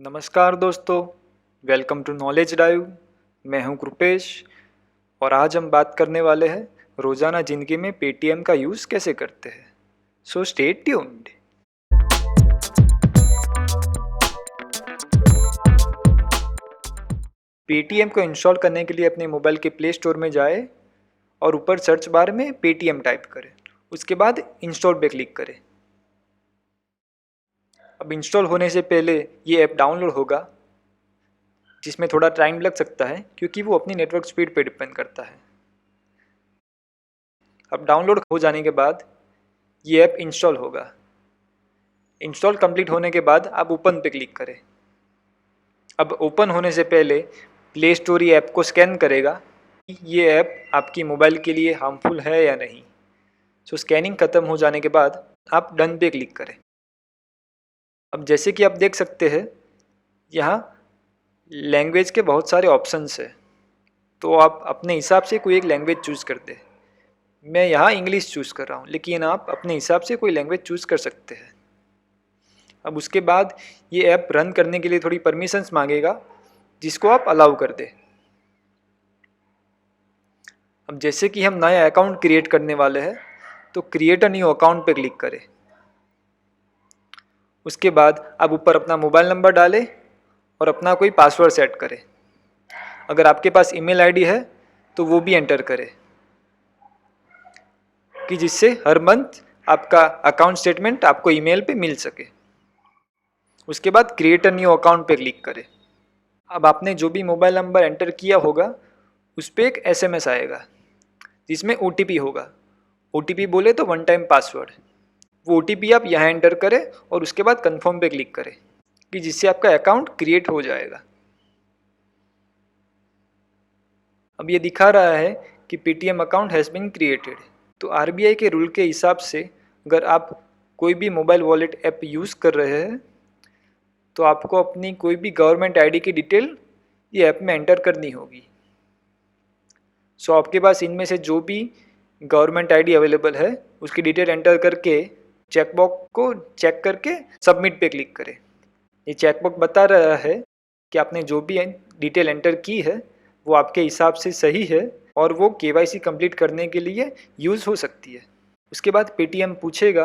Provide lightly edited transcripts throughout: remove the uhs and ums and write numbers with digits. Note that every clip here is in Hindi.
नमस्कार दोस्तों, वेलकम टू नॉलेज डाइव। मैं हूं कृपेश और आज हम बात करने वाले हैं रोज़ाना ज़िंदगी में पेटीएम का यूज़ कैसे करते हैं। So stay tuned. पेटीएम को इंस्टॉल करने के लिए अपने मोबाइल के प्ले स्टोर में जाए और ऊपर सर्च बार में पेटीएम टाइप करें। उसके बाद इंस्टॉल पे क्लिक करें। अब इंस्टॉल होने से पहले ये ऐप डाउनलोड होगा, जिसमें थोड़ा टाइम लग सकता है क्योंकि वो अपनी नेटवर्क स्पीड पे डिपेंड करता है। अब डाउनलोड हो जाने के बाद ये ऐप इंस्टॉल होगा। इंस्टॉल कंप्लीट होने के बाद आप ओपन पे क्लिक करें। अब ओपन होने से पहले प्ले स्टोर ये ऐप को स्कैन करेगा कि ये ऐप आपकी मोबाइल के लिए हार्मफुल है या नहीं। सो स्कैनिंग ख़त्म हो जाने के बाद आप डन पे क्लिक करें। अब जैसे कि आप देख सकते हैं, यहाँ लैंग्वेज के बहुत सारे ऑप्शंस है, तो आप अपने हिसाब से कोई एक लैंग्वेज चूज़ कर दें। मैं यहाँ इंग्लिश चूज़ कर रहा हूँ, लेकिन आप अपने हिसाब से कोई लैंग्वेज चूज़ कर सकते हैं। अब उसके बाद ये ऐप रन करने के लिए थोड़ी परमिशंस मांगेगा, जिसको आप अलाउ कर दें। अब जैसे कि हम नया अकाउंट क्रिएट करने वाले हैं, तो क्रिएट अ न्यू अकाउंट पे क्लिक करें। उसके बाद आप ऊपर अपना मोबाइल नंबर डालें और अपना कोई पासवर्ड सेट करें। अगर आपके पास ईमेल आईडी है तो वो भी एंटर करें, कि जिससे हर मंथ आपका अकाउंट स्टेटमेंट आपको ईमेल पे मिल सके। उसके बाद क्रिएट अ न्यू अकाउंट पे क्लिक करें। अब आपने जो भी मोबाइल नंबर एंटर किया होगा उस पर एक SMS आएगा, जिसमें OTP होगा। OTP बोले तो वन टाइम पासवर्ड। वो OTP आप यहाँ एंटर करें और उसके बाद कंफर्म पे क्लिक करें, कि जिससे आपका अकाउंट क्रिएट हो जाएगा। अब ये दिखा रहा है कि Paytm account has been created. तो RBI के रूल के हिसाब से अगर आप कोई भी मोबाइल वॉलेट ऐप यूज़ कर रहे हैं, तो आपको अपनी कोई भी गवर्नमेंट ID की डिटेल ये ऐप में एंटर करनी होगी। सो आपके पास इनमें से जो भी गवर्नमेंट ID अवेलेबल है उसकी डिटेल एंटर करके चेकबॉक्स को चेक करके सबमिट पे क्लिक करें। ये चेकबॉक्स बता रहा है कि आपने जो भी डिटेल एंटर की है वो आपके हिसाब से सही है और वो KYC कंप्लीट करने के लिए यूज़ हो सकती है। उसके बाद पेटीएम पूछेगा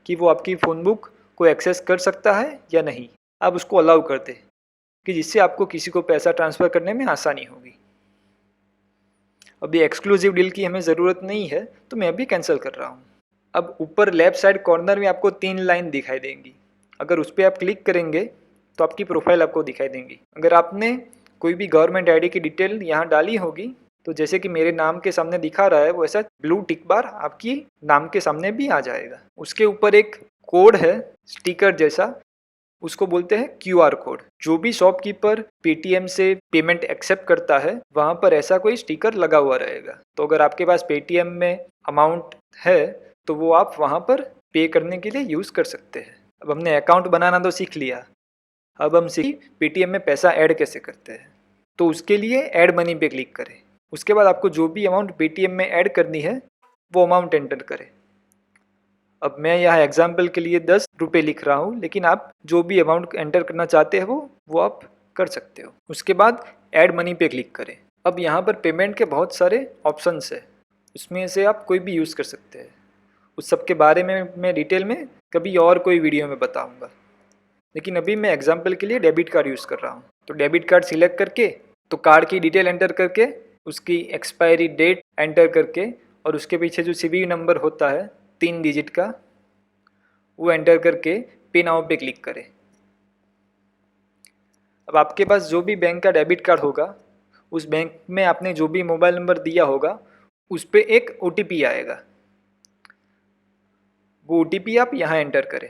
कि वो आपकी फ़ोन बुक को एक्सेस कर सकता है या नहीं। आप उसको अलाउ कर दें, कि जिससे आपको किसी को पैसा ट्रांसफ़र करने में आसानी होगी। अभी एक्सक्लूसिव डील की हमें ज़रूरत नहीं है, तो मैं अभी कैंसिल कर रहा हूँ। अब ऊपर लेफ़्ट साइड कॉर्नर में आपको 3 लाइन दिखाई देंगी। अगर उस पर आप क्लिक करेंगे तो आपकी प्रोफाइल आपको दिखाई देंगी। अगर आपने कोई भी गवर्नमेंट ID की डिटेल यहाँ डाली होगी, तो जैसे कि मेरे नाम के सामने दिखा रहा है, वैसा ब्लू टिक बार आपकी नाम के सामने भी आ जाएगा। उसके ऊपर एक कोड है स्टिकर जैसा, उसको बोलते हैं QR कोड। जो भी शॉपकीपर पेटीएम से पेमेंट एक्सेप्ट करता है वहाँ पर ऐसा कोई स्टिकर लगा हुआ रहेगा। तो अगर आपके पास पेटीएम में अमाउंट है तो वो आप वहाँ पर पे करने के लिए यूज़ कर सकते हैं। अब हमने अकाउंट बनाना तो सीख लिया, अब हम सीख पेटीएम में पैसा ऐड कैसे करते हैं। तो उसके लिए ऐड मनी पे क्लिक करें। उसके बाद आपको जो भी अमाउंट पेटीएम में ऐड करनी है वो अमाउंट एंटर करें। अब मैं यहाँ एग्जाम्पल के लिए 10 रुपये लिख रहा हूँ, लेकिन आप जो भी अमाउंट एंटर करना चाहते हैं वो आप कर सकते हो। उसके बाद ऐड मनी पे क्लिक करें। अब यहाँ पर पेमेंट के बहुत सारे ऑप्शंस है, उसमें से आप कोई भी यूज़ कर सकते हैं। उस सब के बारे में मैं डिटेल में कभी और कोई वीडियो में बताऊँगा, लेकिन अभी मैं एग्जाम्पल के लिए डेबिट कार्ड यूज़ कर रहा हूँ। तो डेबिट कार्ड सिलेक्ट करके, तो कार्ड की डिटेल एंटर करके, उसकी एक्सपायरी डेट एंटर करके और उसके पीछे जो CVV नंबर होता है 3 डिजिट का, वो एंटर करके पे नाउ पे क्लिक करें। अब आपके पास जो भी बैंक का डेबिट कार्ड होगा, उस बैंक में आपने जो भी मोबाइल नंबर दिया होगा उस पर एक OTP आएगा। वो OTP आप यहाँ एंटर करें।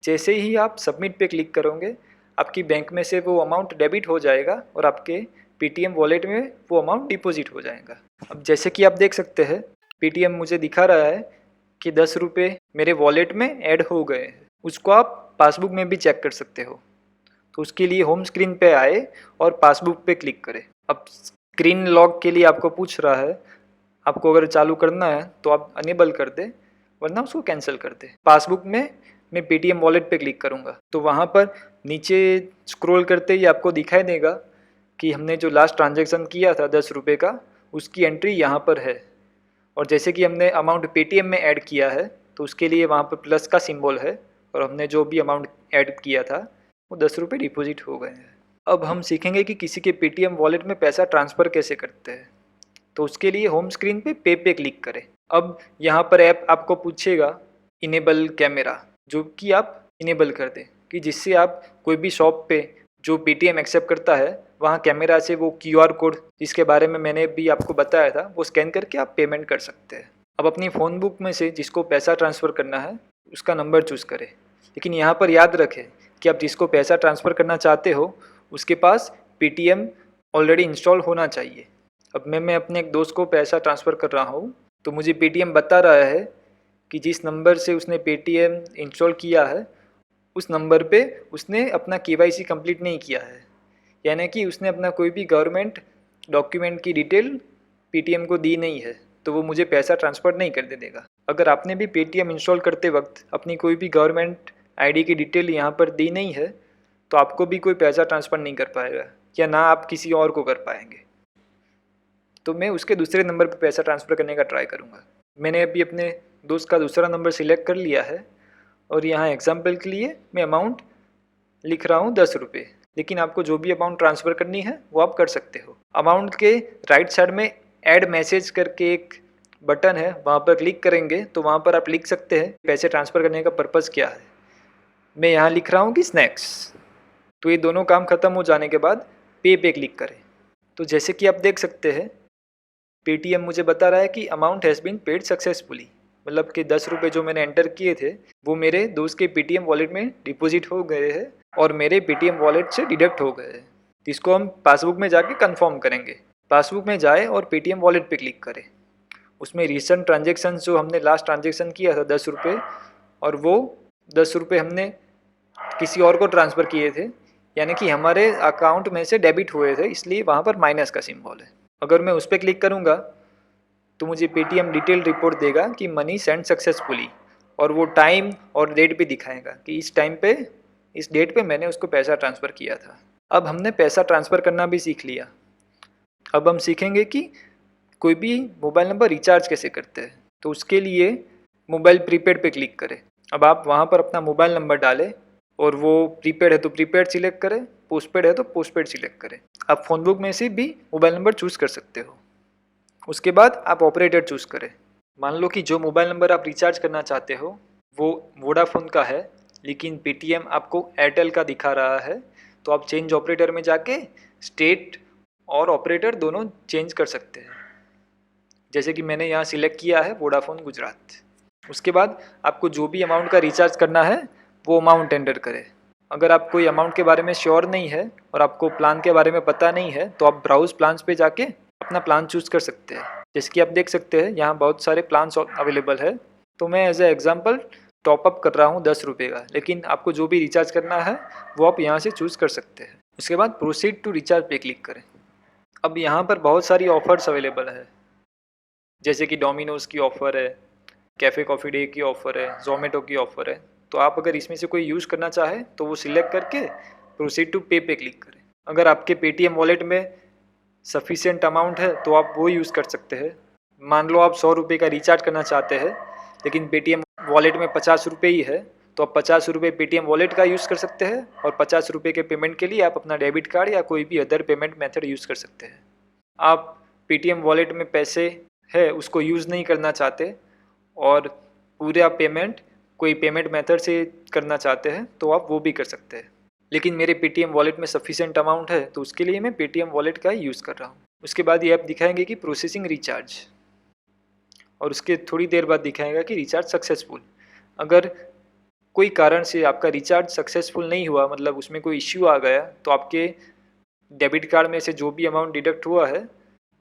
जैसे ही आप सबमिट पे क्लिक करोगे, आपकी बैंक में से वो अमाउंट डेबिट हो जाएगा और आपके पेटीएम वॉलेट में वो अमाउंट डिपॉजिट हो जाएगा। अब जैसे कि आप देख सकते हैं, पेटीएम मुझे दिखा रहा है कि 10 रुपये मेरे वॉलेट में ऐड हो गए हैं। उसको आप पासबुक में भी चेक कर सकते हो। तो उसके लिए होम स्क्रीन पे आए और पासबुक पे क्लिक करें। अब स्क्रीन लॉक के लिए आपको पूछ रहा है, आपको अगर चालू करना है तो आप अनेबल कर दें, वरना उसको कैंसिल कर दें। पासबुक में मैं पेटीएम वॉलेट पे क्लिक करूँगा तो वहाँ पर नीचे स्क्रॉल करते ही आपको दिखाई देगा कि हमने जो लास्ट ट्रांजैक्शन किया था 10 रुपये का, उसकी एंट्री यहाँ पर है। और जैसे कि हमने अमाउंट पेटीएम में ऐड किया है तो उसके लिए वहाँ पर प्लस का सिंबल है और हमने जो भी अमाउंट ऐड किया था वो 10 रुपये डिपॉजिट हो गए हैं। अब हम सीखेंगे कि किसी के पेटीएम वॉलेट में पैसा ट्रांसफ़र कैसे करते हैं। तो उसके लिए होम स्क्रीन पे क्लिक करें। अब यहाँ पर ऐप आपको पूछेगा इनेबल कैमरा, जो कि आप इनेबल कर दें कि जिससे आप कोई भी शॉप पे जो पेटीएम एक्सेप्ट करता है वहाँ कैमरा से वो क्यूआर कोड जिसके बारे में मैंने भी आपको बताया था वो स्कैन करके आप पेमेंट कर सकते हैं। अब अपनी फ़ोन बुक में से जिसको पैसा ट्रांसफ़र करना है उसका नंबर चूज़ करें, लेकिन यहाँ पर याद रखें कि आप जिसको पैसा ट्रांसफ़र करना चाहते हो उसके पास पेटीएम ऑलरेडी इंस्टॉल होना चाहिए। अब मैं अपने एक दोस्त को पैसा ट्रांसफ़र कर रहा हूँ तो मुझे पेटीएम बता रहा है कि जिस नंबर से उसने पेटीएम इंस्टॉल किया है उस नंबर पे उसने अपना केवाईसी कंप्लीट नहीं किया है, यानी कि उसने अपना कोई भी गवर्नमेंट डॉक्यूमेंट की डिटेल पेटीएम को दी नहीं है, तो वो मुझे पैसा ट्रांसफ़र नहीं कर देगा। अगर आपने भी पेटीएम इंस्टॉल करते वक्त अपनी कोई भी गवर्नमेंट आईडी की डिटेल यहाँ पर दी नहीं है तो आपको भी कोई पैसा ट्रांसफ़र नहीं कर पाएगा या ना आप किसी और को कर पाएंगे। तो मैं उसके दूसरे नंबर पर पैसा ट्रांसफ़र करने का ट्राई करूँगा। मैंने अभी अपने दोस्त का दूसरा नंबर सिलेक्ट कर लिया है और यहाँ एग्जाम्पल के लिए मैं अमाउंट लिख रहा हूँ 10 रुपये, लेकिन आपको जो भी अमाउंट ट्रांसफ़र करनी है वो आप कर सकते हो। अमाउंट के राइट साइड में ऐड मैसेज करके एक बटन है, वहाँ पर क्लिक करेंगे तो वहाँ पर आप लिख सकते हैं पैसे ट्रांसफ़र करने का पर्पज़ क्या है। मैं यहाँ लिख रहा हूँ कि स्नैक्स। तो ये दोनों काम ख़त्म हो जाने के बाद पे क्लिक करें। तो जैसे कि आप देख सकते हैं पेटीएम मुझे बता रहा है कि amount has been paid successfully, मतलब कि 10 रुपये जो मैंने एंटर किए थे वो मेरे दोस्त के पेटीएम वॉलेट में डिपॉजिट हो गए हैं और मेरे पेटीएम वॉलेट से डिडक्ट हो गए हैं। इसको हम पासबुक में जाके कंफर्म करेंगे। पासबुक में जाए और पेटीएम वॉलेट पे क्लिक करें। उसमें रिसेंट ट्रांजेक्शन जो हमने लास्ट ट्रांजेक्शन किया था 10 रुपये, और वो 10 रुपये हमने किसी और को ट्रांसफ़र किए थे, यानी कि हमारे अकाउंट में से डेबिट हुए थे, इसलिए वहाँ पर माइनस का सिंबल है। अगर मैं उस पर क्लिक करूँगा तो मुझे पेटीएम डिटेल रिपोर्ट देगा कि मनी सेंड सक्सेसफुली, और वो टाइम और डेट भी दिखाएगा कि इस टाइम पे इस डेट पे मैंने उसको पैसा ट्रांसफ़र किया था। अब हमने पैसा ट्रांसफ़र करना भी सीख लिया। अब हम सीखेंगे कि कोई भी मोबाइल नंबर रिचार्ज कैसे करते हैं। तो उसके लिए मोबाइल प्रीपेड पे क्लिक करें। अब आप वहाँ पर अपना मोबाइल नंबर डालें और वो प्रीपेड है तो प्रीपेड सिलेक्ट करें, पोस्टपेड है तो पोस्टपेड सिलेक्ट करें। आप फ़ोन बुक में से भी मोबाइल नंबर चूज़ कर सकते हो। उसके बाद आप ऑपरेटर चूज़ करें। मान लो कि जो मोबाइल नंबर आप रिचार्ज करना चाहते हो वो वोडाफोन का है, लेकिन पेटीएम आपको एयरटेल का दिखा रहा है, तो आप चेंज ऑपरेटर में जाके स्टेट और ऑपरेटर दोनों चेंज कर सकते हैं। जैसे कि मैंने यहाँ सिलेक्ट किया है वोडाफोन गुजरात। उसके बाद आपको जो भी अमाउंट का रिचार्ज करना है वो अमाउंट एंटर करें। अगर आप कोई अमाउंट के बारे में श्योर नहीं है और आपको प्लान के बारे में पता नहीं है तो आप ब्राउज प्लान्स पे जाके अपना प्लान चूज़ कर सकते हैं। जैसे कि आप देख सकते हैं यहाँ बहुत सारे प्लान्स अवेलेबल है। तो मैं एज ए एग्जांपल टॉपअप कर रहा हूँ 10 रुपये का, लेकिन आपको जो भी रिचार्ज करना है वो आप यहाँ से चूज़ कर सकते हैं। उसके बाद प्रोसीड टू रिचार्ज पे क्लिक करें। अब यहाँ पर बहुत सारी ऑफ़र्स अवेलेबल है, जैसे कि डोमिनोज़ की ऑफ़र है, कैफ़े कॉफ़ी डे की ऑफ़र है, जोमेटो की ऑफ़र है। तो आप अगर इसमें से कोई यूज़ करना चाहे तो वो सिलेक्ट करके प्रोसीड टू पे पे क्लिक करें। अगर आपके पेटीएम वॉलेट में सफिशिएंट अमाउंट है तो आप वो यूज़ कर सकते हैं। मान लो आप 100 रुपये का रिचार्ज करना चाहते हैं लेकिन पेटीएम वॉलेट में 50 रुपये ही है, तो आप 50 रुपये पेटीएम वॉलेट का यूज़ कर सकते हैं और 50 रुपये के पेमेंट के लिए आप अपना डेबिट कार्ड या कोई भी अदर पेमेंट मेथड यूज़ कर सकते हैं। आप पेटीएम वॉलेट में पैसे है उसको यूज़ नहीं करना चाहते और पूरा पेमेंट कोई पेमेंट मेथड से करना चाहते हैं तो आप वो भी कर सकते हैं। लेकिन मेरे पेटीएम वॉलेट में सफिशिएंट अमाउंट है तो उसके लिए मैं पेटीएम वॉलेट का ही यूज़ कर रहा हूँ। उसके बाद ये ऐप दिखाएंगे कि प्रोसेसिंग रिचार्ज, और उसके थोड़ी देर बाद दिखाएगा कि रिचार्ज सक्सेसफुल। अगर कोई कारण से आपका रिचार्ज सक्सेसफुल नहीं हुआ, मतलब उसमें कोई इश्यू आ गया, तो आपके डेबिट कार्ड में से जो भी अमाउंट डिडक्ट हुआ है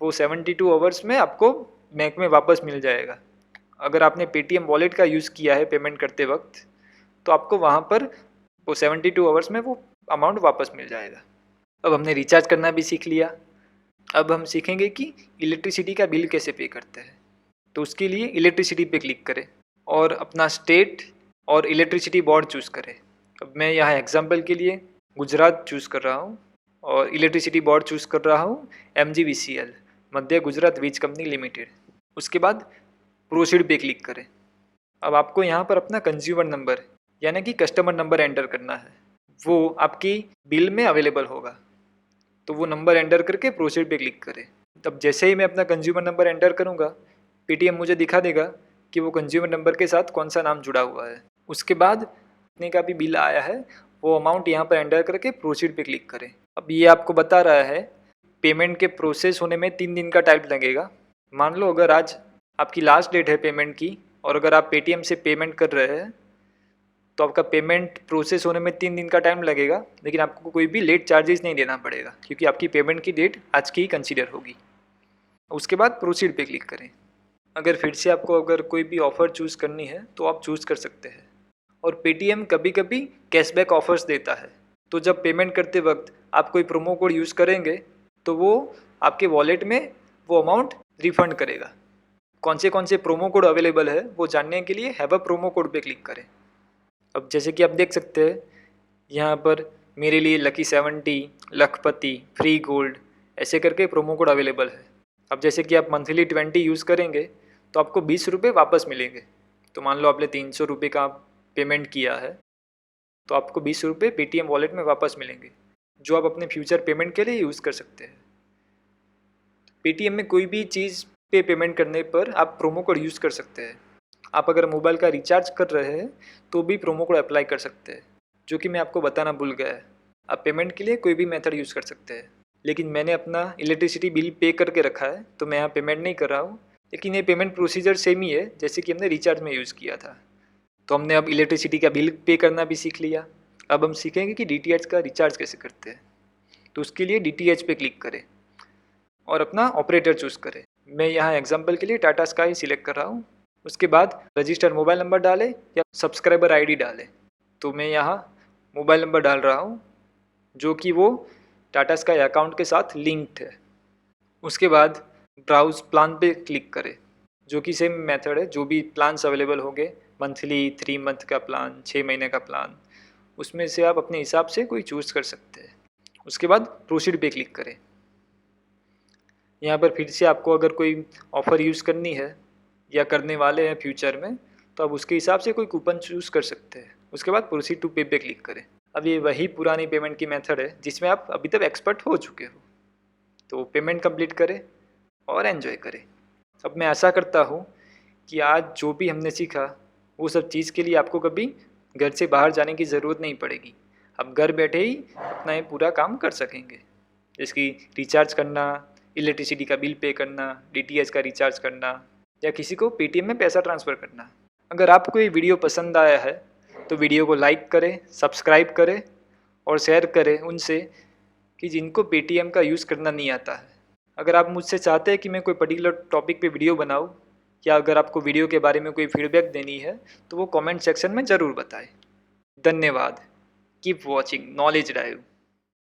वो 72 आवर्स में आपको बैंक में वापस मिल जाएगा। अगर आपने पेटीएम वॉलेट का यूज़ किया है पेमेंट करते वक्त तो आपको वहाँ पर वो 72 आवर्स में वो अमाउंट वापस मिल जाएगा। अब हमने रिचार्ज करना भी सीख लिया। अब हम सीखेंगे कि इलेक्ट्रिसिटी का बिल कैसे पे करते हैं। तो उसके लिए इलेक्ट्रिसिटी पे क्लिक करें और अपना स्टेट और इलेक्ट्रिसिटी बोर्ड चूज़ करें। अब मैं यहाँ एग्जांपल के लिए गुजरात चूज़ कर रहा हूँ और इलेक्ट्रिसिटी बोर्ड चूज़ कर रहा हूँ MGVCL, मध्य गुजरात वीज कंपनी लिमिटेड। उसके बाद प्रोसीड पे क्लिक करें। अब आपको यहाँ पर अपना कंज्यूमर नंबर यानी कि कस्टमर नंबर एंटर करना है, वो आपकी बिल में अवेलेबल होगा। तो वो नंबर एंटर करके प्रोसीड पे क्लिक करें। तब जैसे ही मैं अपना कंज्यूमर नंबर एंटर करूँगा, पेटीएम मुझे दिखा देगा कि वो कंज्यूमर नंबर के साथ कौन सा नाम जुड़ा हुआ है। उसके बाद जितने का भी बिल आया है वो अमाउंट यहाँ पर एंटर करके प्रोसीड पे क्लिक करें। अब ये आपको बता रहा है पेमेंट के प्रोसेस होने में 3 दिन का टाइम लगेगा। मान लो अगर आज आपकी लास्ट डेट है पेमेंट की और अगर आप पेटीएम से पेमेंट कर रहे हैं तो आपका पेमेंट प्रोसेस होने में 3 दिन का टाइम लगेगा, लेकिन आपको कोई भी लेट चार्जेस नहीं देना पड़ेगा क्योंकि आपकी पेमेंट की डेट आज की ही कंसीडर होगी। उसके बाद प्रोसीड पे क्लिक करें। अगर फिर से आपको अगर कोई भी ऑफ़र चूज़ करनी है तो आप चूज़ कर सकते हैं। और पेटीएम कभी कभी कैशबैक ऑफर्स देता है, तो जब पेमेंट करते वक्त आप कोई प्रोमो कोड यूज़ करेंगे तो वो आपके वॉलेट में वो अमाउंट रिफ़ंड करेगा। कौन से प्रोमो कोड अवेलेबल है वो जानने के लिए हैव अ प्रोमो कोड पे क्लिक करें। अब जैसे कि आप देख सकते हैं यहाँ पर मेरे लिए लकी 70, लखपति, फ्री गोल्ड ऐसे करके प्रोमो कोड अवेलेबल है। अब जैसे कि आप मंथली 20 यूज़ करेंगे तो आपको 20 रुपये वापस मिलेंगे। तो मान लो आपने 300 रुपये का पेमेंट किया है तो आपको 20 रुपये पेटीएम वॉलेट में वापस मिलेंगे, जो आप अपने फ्यूचर पेमेंट के लिए यूज़ कर सकते हैं। पेटीएम में कोई भी चीज़ पे पेमेंट करने पर आप प्रोमो कोड यूज़ कर सकते हैं। आप अगर मोबाइल का रिचार्ज कर रहे हैं तो भी प्रोमो कोड अप्लाई कर सकते हैं, जो कि मैं आपको बताना भूल गया है। आप पेमेंट के लिए कोई भी मेथड यूज़ कर सकते हैं, लेकिन मैंने अपना इलेक्ट्रिसिटी बिल पे करके रखा है तो मैं यहाँ पेमेंट नहीं कर रहा हूँ, लेकिन ये पेमेंट प्रोसीजर सेम ही है जैसे कि हमने रिचार्ज में यूज़ किया था। तो हमने अब इलेक्ट्रिसिटी का बिल पे करना भी सीख लिया। अब हम सीखेंगे कि DTH का रिचार्ज कैसे करते हैं। तो उसके लिए DTH पे क्लिक करें और अपना ऑपरेटर चूज़ करें। मैं यहाँ एग्जांपल के लिए टाटा स्काई सिलेक्ट कर रहा हूँ। उसके बाद रजिस्टर मोबाइल नंबर डालें या सब्सक्राइबर ID डालें। तो मैं यहाँ मोबाइल नंबर डाल रहा हूँ जो कि वो टाटा स्काई अकाउंट के साथ लिंक्ड है। उसके बाद ब्राउज़ प्लान पे क्लिक करें, जो कि सेम मेथड है। जो भी प्लान्स अवेलेबल होंगे, मंथली, 3 मंथ का प्लान, 6 महीने का प्लान, उसमें से आप अपने हिसाब से कोई चूज़ कर सकते हैं। उसके बाद प्रोसीड पे क्लिक करें। यहाँ पर फिर से आपको अगर कोई ऑफ़र यूज़ करनी है या करने वाले हैं फ्यूचर में तो आप उसके हिसाब से कोई कूपन चूज़ कर सकते हैं। उसके बाद प्रोसीड टू पे पे क्लिक करें। अब ये वही पुरानी पेमेंट की मेथड है जिसमें आप अभी तक एक्सपर्ट हो चुके हो। तो पेमेंट कंप्लीट करें और एंजॉय करें। अब मैं आशा करता हूँ कि आज जो भी हमने सीखा वो सब चीज़ के लिए आपको कभी घर से बाहर जाने की ज़रूरत नहीं पड़ेगी। आप घर बैठे ही अपना ये पूरा काम कर सकेंगे, जैसे कि रिचार्ज करना, इलेक्ट्रिसिटी का बिल पे करना, DTH का रिचार्ज करना या किसी को पेटीएम में पैसा ट्रांसफ़र करना। अगर आपको ये वीडियो पसंद आया है तो वीडियो को लाइक करें, सब्सक्राइब करें और शेयर करें उनसे कि जिनको पेटीएम का यूज़ करना नहीं आता है। अगर आप मुझसे चाहते हैं कि मैं कोई पर्टिकुलर टॉपिक पे वीडियो बनाऊँ या अगर आपको वीडियो के बारे में कोई फीडबैक देनी है तो वो कमेंट सेक्शन में ज़रूर बताएं। धन्यवाद। Keep watching knowledge drive.